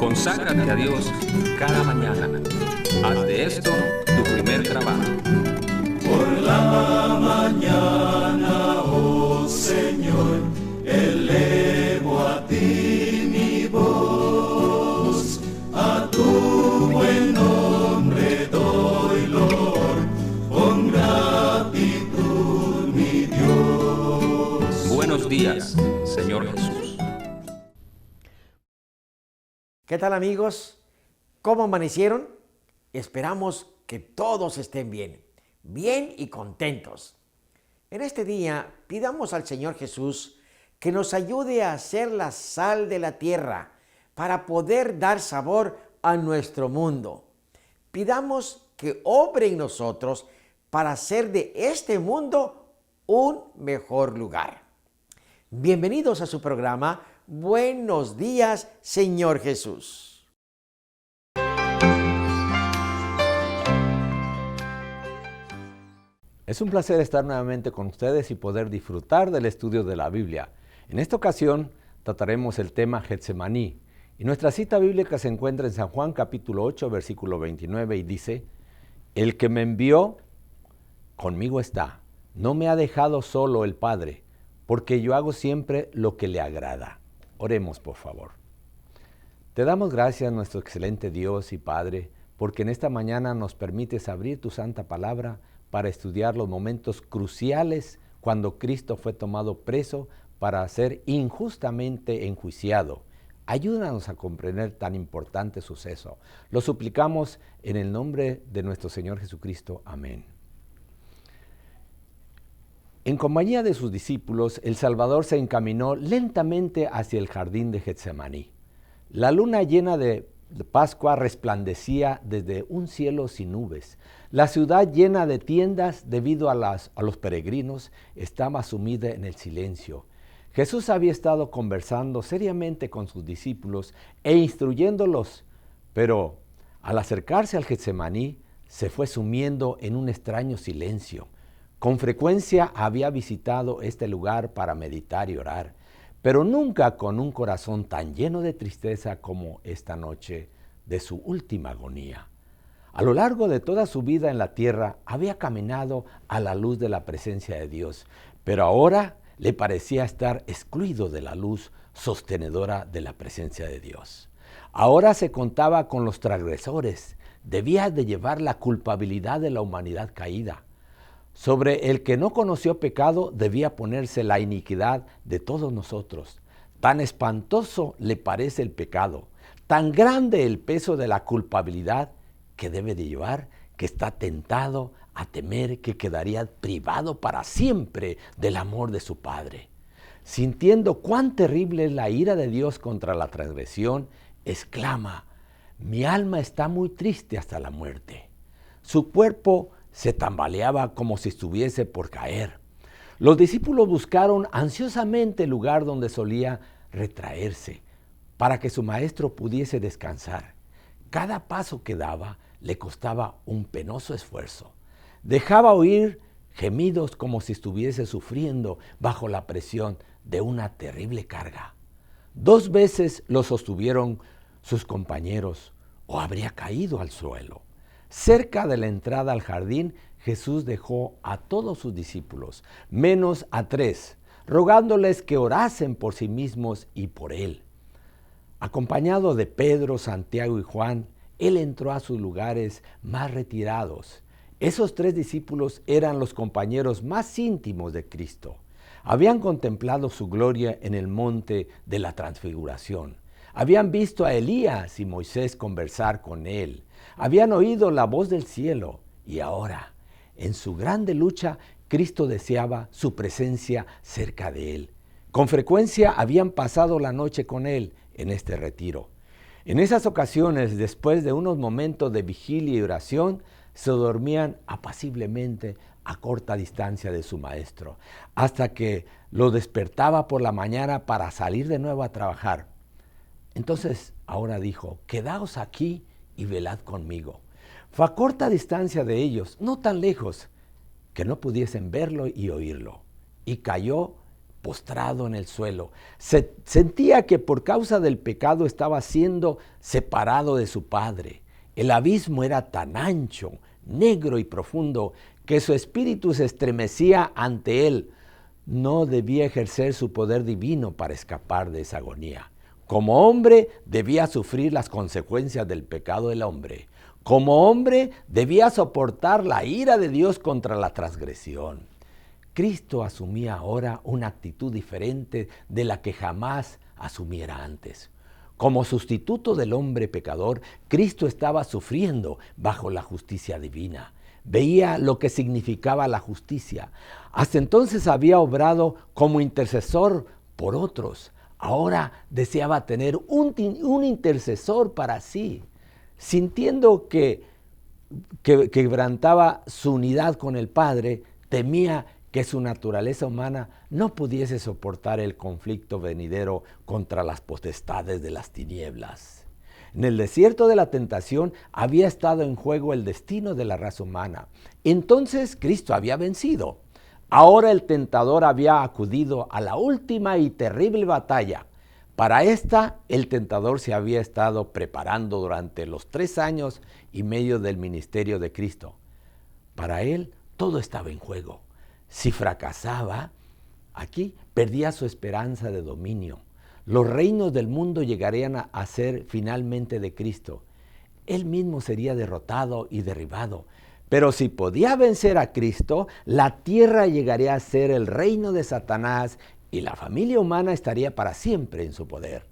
Conságrate a Dios cada mañana. Haz de esto tu primer trabajo. Por la mañana, oh Señor, elevo a ti mi voz. A tu buen nombre doy loor, con gratitud mi Dios. Buenos días, Señor Jesús. ¿Qué tal, amigos? ¿Cómo amanecieron? Esperamos que todos estén bien y contentos. En este día pidamos al Señor Jesús que nos ayude a ser la sal de la tierra para poder dar sabor a nuestro mundo. Pidamos que obre en nosotros para hacer de este mundo un mejor lugar. Bienvenidos a su programa Buenos días, Señor Jesús. Es un placer estar nuevamente con ustedes y poder disfrutar del estudio de la Biblia. En esta ocasión trataremos el tema Getsemaní y nuestra cita bíblica se encuentra en San Juan capítulo 8 versículo 29 y dice: El que me envió conmigo está, no me ha dejado solo el Padre, porque yo hago siempre lo que le agrada. Oremos, por favor. Te damos gracias, nuestro excelente Dios y Padre, porque en esta mañana nos permites abrir tu santa palabra para estudiar los momentos cruciales cuando Cristo fue tomado preso para ser injustamente enjuiciado. Ayúdanos a comprender tan importante suceso. Lo suplicamos en el nombre de nuestro Señor Jesucristo. Amén. En compañía de sus discípulos, el Salvador se encaminó lentamente hacia el jardín de Getsemaní. La luna llena de Pascua resplandecía desde un cielo sin nubes. La ciudad llena de tiendas debido a los peregrinos estaba sumida en el silencio. Jesús había estado conversando seriamente con sus discípulos e instruyéndolos, pero al acercarse al Getsemaní se fue sumiendo en un extraño silencio. Con frecuencia había visitado este lugar para meditar y orar, pero nunca con un corazón tan lleno de tristeza como esta noche de su última agonía. A lo largo de toda su vida en la tierra había caminado a la luz de la presencia de Dios, pero ahora le parecía estar excluido de la luz sostenedora de la presencia de Dios. Ahora se contaba con los transgresores, debía de llevar la culpabilidad de la humanidad caída. Sobre el que no conoció pecado debía ponerse la iniquidad de todos nosotros. Tan espantoso le parece el pecado, tan grande el peso de la culpabilidad que debe de llevar, que está tentado a temer que quedaría privado para siempre del amor de su Padre. Sintiendo cuán terrible es la ira de Dios contra la transgresión, exclama: mi alma está muy triste hasta la muerte. Su cuerpo se tambaleaba como si estuviese por caer. Los discípulos buscaron ansiosamente el lugar donde solía retraerse para que su maestro pudiese descansar. Cada paso que daba le costaba un penoso esfuerzo. Dejaba oír gemidos como si estuviese sufriendo bajo la presión de una terrible carga. 2 veces lo sostuvieron sus compañeros o habría caído al suelo. Cerca de la entrada al jardín, Jesús dejó a todos sus discípulos, menos a 3, rogándoles que orasen por sí mismos y por él. Acompañado de Pedro, Santiago y Juan, él entró a sus lugares más retirados. Esos 3 discípulos eran los compañeros más íntimos de Cristo. Habían contemplado su gloria en el monte de la transfiguración. Habían visto a Elías y Moisés conversar con él. Habían oído la voz del cielo y ahora, en su grande lucha, Cristo deseaba su presencia cerca de él. Con frecuencia habían pasado la noche con él en este retiro. En esas ocasiones, después de unos momentos de vigilia y oración, se dormían apaciblemente a corta distancia de su maestro, hasta que lo despertaba por la mañana para salir de nuevo a trabajar. Entonces, ahora dijo: quedaos aquí y velad conmigo. Fue a corta distancia de ellos, no tan lejos, que no pudiesen verlo y oírlo. Y cayó postrado en el suelo. Sentía que por causa del pecado estaba siendo separado de su Padre. El abismo era tan ancho, negro y profundo que su espíritu se estremecía ante él. No debía ejercer su poder divino para escapar de esa agonía. Como hombre debía sufrir las consecuencias del pecado del hombre. Como hombre debía soportar la ira de Dios contra la transgresión. Cristo asumía ahora una actitud diferente de la que jamás asumiera antes. Como sustituto del hombre pecador, Cristo estaba sufriendo bajo la justicia divina. Veía lo que significaba la justicia. Hasta entonces había obrado como intercesor por otros. Ahora deseaba tener un intercesor para sí. Sintiendo que quebrantaba su unidad con el Padre, temía que su naturaleza humana no pudiese soportar el conflicto venidero contra las potestades de las tinieblas. En el desierto de la tentación había estado en juego el destino de la raza humana. Entonces Cristo había vencido. Ahora el tentador había acudido a la última y terrible batalla. Para esta, el tentador se había estado preparando durante los 3 años y medio del ministerio de Cristo. Para él, todo estaba en juego. Si fracasaba, aquí perdía su esperanza de dominio. Los reinos del mundo llegarían a ser finalmente de Cristo. Él mismo sería derrotado y derribado. Pero si podía vencer a Cristo, la tierra llegaría a ser el reino de Satanás y la familia humana estaría para siempre en su poder.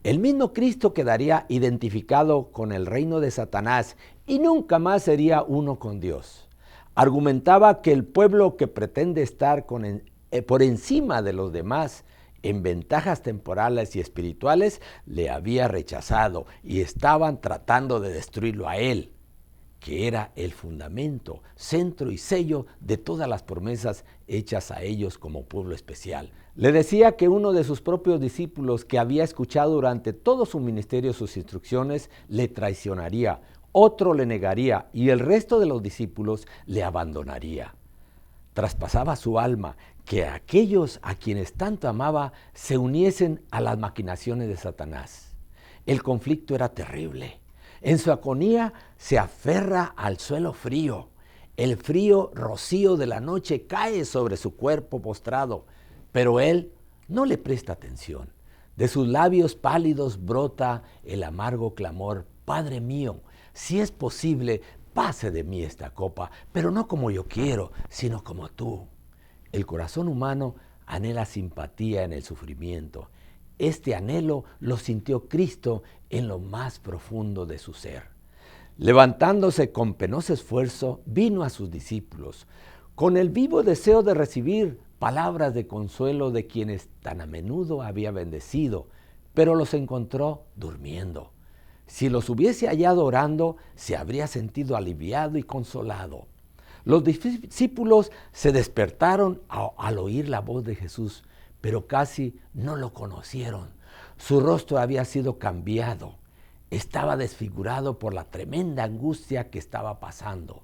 El mismo Cristo quedaría identificado con el reino de Satanás y nunca más sería uno con Dios. Argumentaba que el pueblo que pretende estar por encima de los demás en ventajas temporales y espirituales le había rechazado y estaban tratando de destruirlo a él, que era el fundamento, centro y sello de todas las promesas hechas a ellos como pueblo especial. Le decía que uno de sus propios discípulos, que había escuchado durante todo su ministerio sus instrucciones, le traicionaría, otro le negaría y el resto de los discípulos le abandonaría. Traspasaba su alma que aquellos a quienes tanto amaba se uniesen a las maquinaciones de Satanás. El conflicto era terrible. En su agonía se aferra al suelo frío. El frío rocío de la noche cae sobre su cuerpo postrado, pero él no le presta atención. De sus labios pálidos brota el amargo clamor: Padre mío, si es posible, pase de mí esta copa, pero no como yo quiero, sino como tú. El corazón humano anhela simpatía en el sufrimiento. Este anhelo lo sintió Cristo en lo más profundo de su ser. Levantándose con penoso esfuerzo, vino a sus discípulos, con el vivo deseo de recibir palabras de consuelo de quienes tan a menudo había bendecido, pero los encontró durmiendo. Si los hubiese hallado orando, se habría sentido aliviado y consolado. Los discípulos se despertaron al oír la voz de Jesús, pero casi no lo conocieron. Su rostro había sido cambiado. Estaba desfigurado por la tremenda angustia que estaba pasando.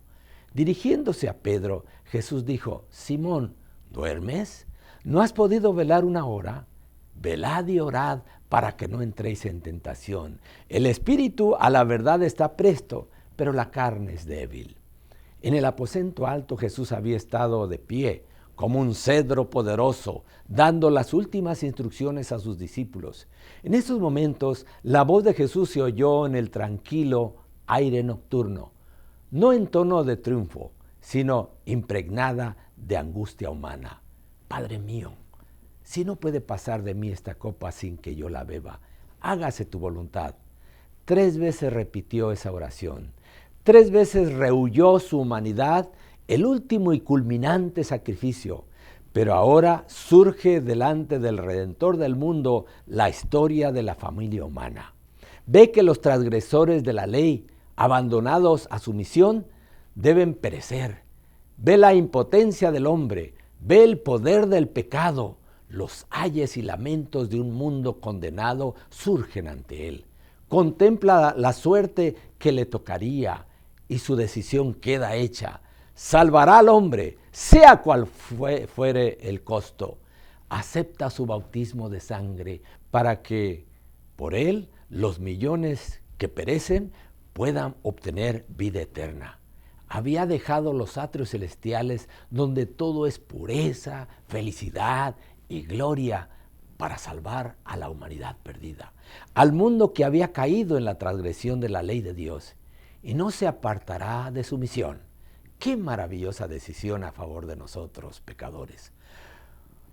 Dirigiéndose a Pedro, Jesús dijo: Simón, ¿duermes? ¿No has podido velar una hora? Velad y orad para que no entréis en tentación. El espíritu a la verdad está presto, pero la carne es débil. En el aposento alto Jesús había estado de pie, como un cedro poderoso, dando las últimas instrucciones a sus discípulos. En esos momentos, la voz de Jesús se oyó en el tranquilo aire nocturno, no en tono de triunfo, sino impregnada de angustia humana. Padre mío, si no puede pasar de mí esta copa sin que yo la beba, hágase tu voluntad. 3 veces repitió esa oración. 3 veces rehuyó su humanidad, el último y culminante sacrificio. Pero ahora surge delante del Redentor del mundo la historia de la familia humana. Ve que los transgresores de la ley, abandonados a su misión, deben perecer. Ve la impotencia del hombre, ve el poder del pecado. Los ayes y lamentos de un mundo condenado surgen ante él. Contempla la suerte que le tocaría y su decisión queda hecha. Salvará al hombre, sea cual fuere el costo. acepta su bautismo de sangre para que por él los millones que perecen puedan obtener vida eterna. Había dejado los atrios celestiales donde todo es pureza, felicidad y gloria para salvar a la humanidad perdida, al mundo que había caído en la transgresión de la ley de Dios, y no se apartará de su misión. ¡Qué maravillosa decisión a favor de nosotros, pecadores!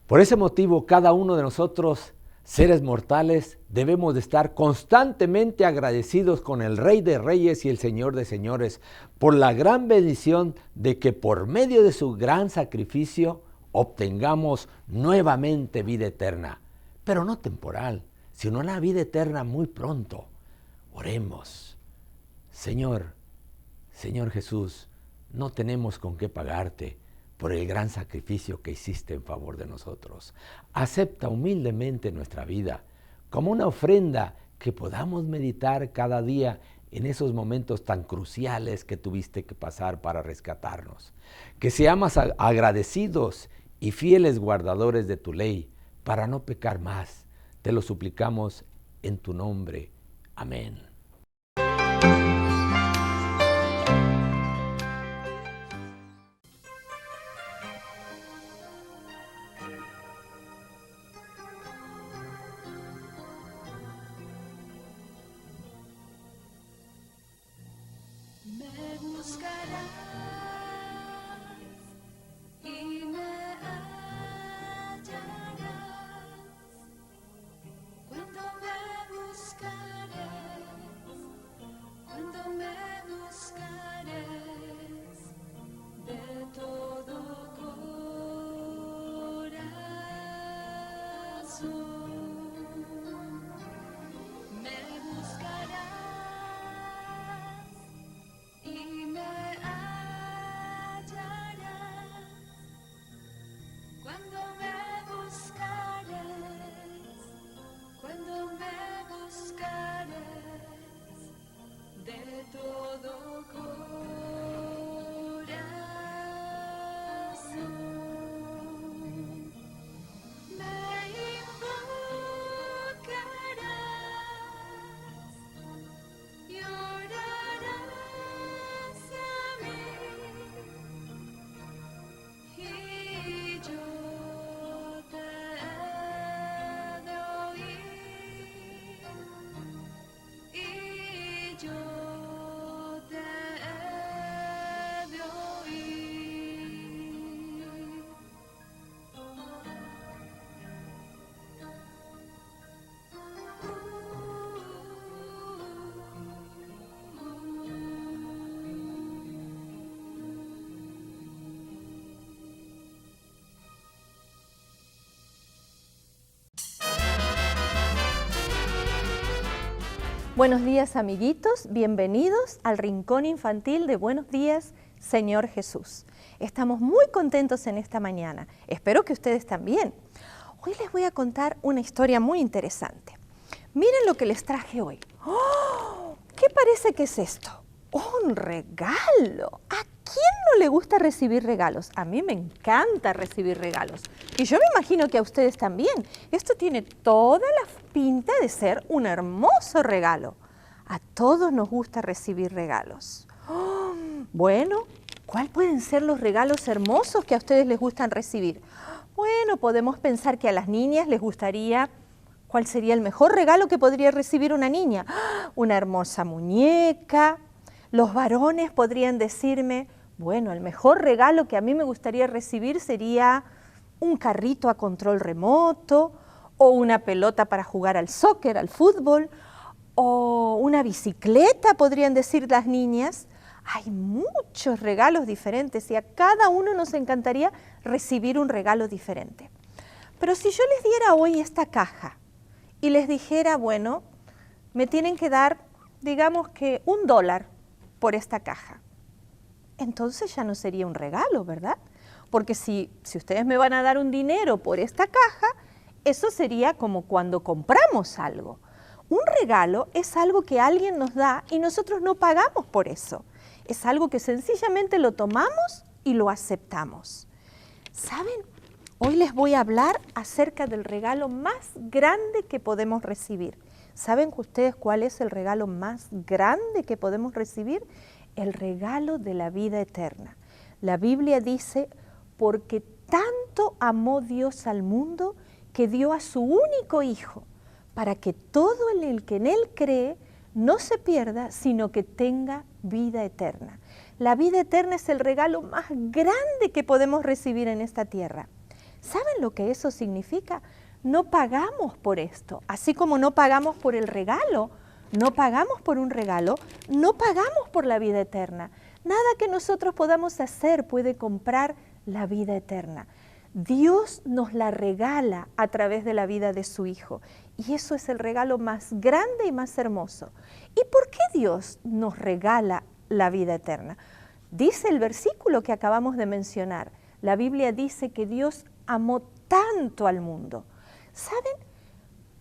Por ese motivo, cada uno de nosotros, seres mortales, debemos de estar constantemente agradecidos con el Rey de Reyes y el Señor de Señores por la gran bendición de que por medio de su gran sacrificio obtengamos nuevamente vida eterna, pero no temporal, sino una vida eterna muy pronto. Oremos. Señor Jesús, no tenemos con qué pagarte por el gran sacrificio que hiciste en favor de nosotros. Acepta humildemente nuestra vida como una ofrenda que podamos meditar cada día en esos momentos tan cruciales que tuviste que pasar para rescatarnos. Que seamos agradecidos y fieles guardadores de tu ley para no pecar más. Te lo suplicamos en tu nombre. Amén. Buenos días, amiguitos, bienvenidos al Rincón Infantil de Buenos Días, Señor Jesús. Estamos muy contentos en esta mañana, espero que ustedes también. Hoy les voy a contar una historia muy interesante. Miren lo que les traje hoy. ¡Oh! ¿Qué parece que es esto? ¡Un regalo! ¿A quién no le gusta recibir regalos? A mí me encanta recibir regalos. Y yo me imagino que a ustedes también. Esto tiene toda la pinta de ser un hermoso regalo. A todos nos gusta recibir regalos. Oh, bueno, ¿cuáles pueden ser los regalos hermosos que a ustedes les gustan recibir? Bueno, podemos pensar que a las niñas les gustaría... ¿Cuál sería el mejor regalo que podría recibir una niña? Una hermosa muñeca. Los varones podrían decirme, bueno, el mejor regalo que a mí me gustaría recibir sería un carrito a control remoto, o una pelota para jugar al soccer, al fútbol, o una bicicleta, podrían decir las niñas. Hay muchos regalos diferentes y a cada uno nos encantaría recibir un regalo diferente. Pero si yo les diera hoy esta caja y les dijera, bueno, me tienen que dar, digamos que $1 por esta caja, entonces ya no sería un regalo, ¿verdad? Porque si ustedes me van a dar un dinero por esta caja, eso sería como cuando compramos algo. Un regalo es algo que alguien nos da y nosotros no pagamos por eso. Es algo que sencillamente lo tomamos y lo aceptamos. ¿Saben? Hoy les voy a hablar acerca del regalo más grande que podemos recibir. ¿Saben ustedes cuál es el regalo más grande que podemos recibir? El regalo de la vida eterna. La Biblia dice, porque tanto amó Dios al mundo que dio a su único Hijo, para que todo el que en Él cree no se pierda, sino que tenga vida eterna. La vida eterna es el regalo más grande que podemos recibir en esta tierra. ¿Saben lo que eso significa? No pagamos por esto, así como no pagamos por el regalo, no pagamos por un regalo, no pagamos por la vida eterna. Nada que nosotros podamos hacer puede comprar la vida eterna. Dios nos la regala a través de la vida de su Hijo. Y eso es el regalo más grande y más hermoso. ¿Y por qué Dios nos regala la vida eterna? Dice el versículo que acabamos de mencionar. La Biblia dice que Dios amó tanto al mundo. ¿Saben?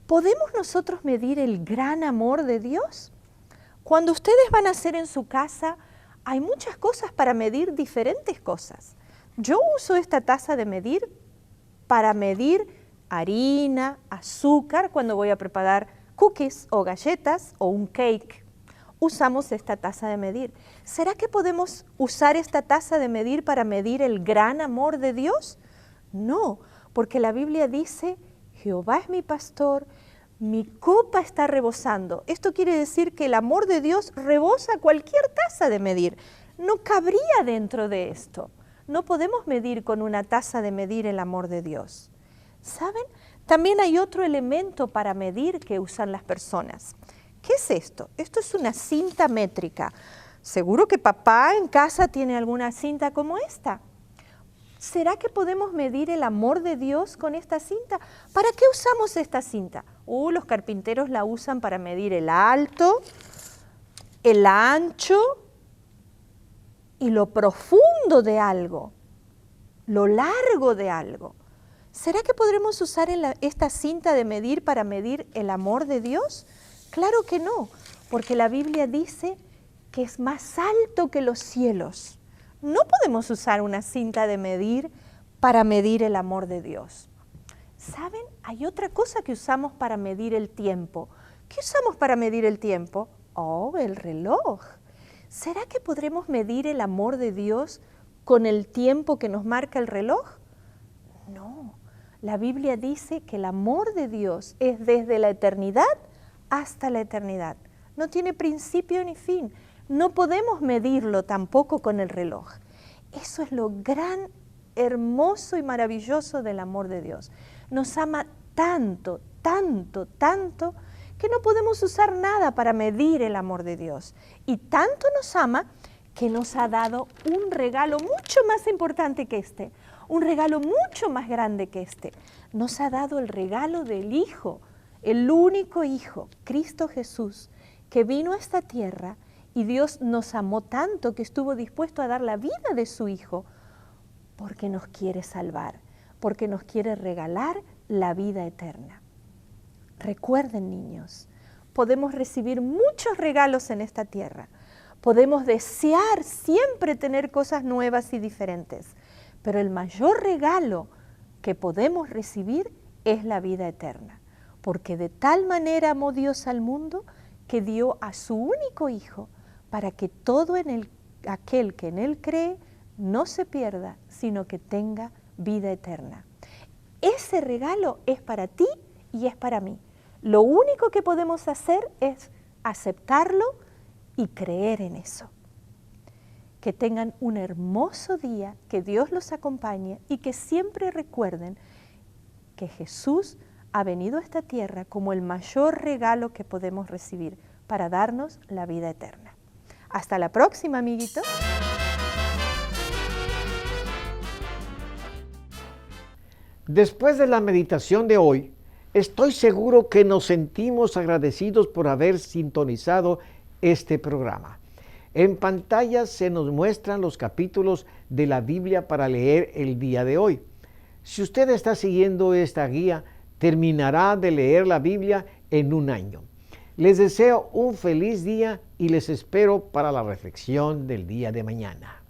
¿Podemos nosotros medir el gran amor de Dios? Cuando ustedes van a hacer en su casa, hay muchas cosas para medir diferentes cosas. Yo uso esta taza de medir para medir harina, azúcar, cuando voy a preparar cookies o galletas o un cake. Usamos esta taza de medir. ¿Será que podemos usar esta taza de medir para medir el gran amor de Dios? No, porque la Biblia dice, Jehová es mi pastor, mi copa está rebosando. Esto quiere decir que el amor de Dios rebosa cualquier taza de medir. No cabría dentro de esto. No podemos medir con una taza de medir el amor de Dios. ¿Saben? También hay otro elemento para medir que usan las personas. ¿Qué es esto? Esto es una cinta métrica. Seguro que papá en casa tiene alguna cinta como esta. ¿Será que podemos medir el amor de Dios con esta cinta? ¿Para qué usamos esta cinta? Los carpinteros la usan para medir el alto, el ancho y lo profundo de algo, lo largo de algo. ¿Será que podremos usar esta cinta de medir para medir el amor de Dios? Claro que no, porque la Biblia dice que es más alto que los cielos. No podemos usar una cinta de medir para medir el amor de Dios. ¿Saben? Hay otra cosa que usamos para medir el tiempo. ¿Qué usamos para medir el tiempo? El reloj. ¿Será que podremos medir el amor de Dios con el tiempo que nos marca el reloj? No. La Biblia dice que el amor de Dios es desde la eternidad hasta la eternidad. No tiene principio ni fin. No podemos medirlo tampoco con el reloj. Eso es lo gran, hermoso y maravilloso del amor de Dios. Nos ama tanto, tanto, tanto, que no podemos usar nada para medir el amor de Dios. Y tanto nos ama que nos ha dado un regalo mucho más importante que este, un regalo mucho más grande que este. Nos ha dado el regalo del Hijo, el único Hijo, Cristo Jesús, que vino a esta tierra y Dios nos amó tanto que estuvo dispuesto a dar la vida de su Hijo porque nos quiere salvar, porque nos quiere regalar la vida eterna. Recuerden, niños, podemos recibir muchos regalos en esta tierra. Podemos desear siempre tener cosas nuevas y diferentes, pero el mayor regalo que podemos recibir es la vida eterna, porque de tal manera amó Dios al mundo que dio a su único Hijo para que todo aquel que en Él cree no se pierda, sino que tenga vida eterna. Ese regalo es para ti y es para mí. Lo único que podemos hacer es aceptarlo y creer en eso. Que tengan un hermoso día, que Dios los acompañe y que siempre recuerden que Jesús ha venido a esta tierra como el mayor regalo que podemos recibir para darnos la vida eterna. Hasta la próxima, amiguitos. Después de la meditación de hoy, estoy seguro que nos sentimos agradecidos por haber sintonizado este programa. En pantalla se nos muestran los capítulos de la Biblia para leer el día de hoy. Si usted está siguiendo esta guía, terminará de leer la Biblia en un año. Les deseo un feliz día y les espero para la reflexión del día de mañana.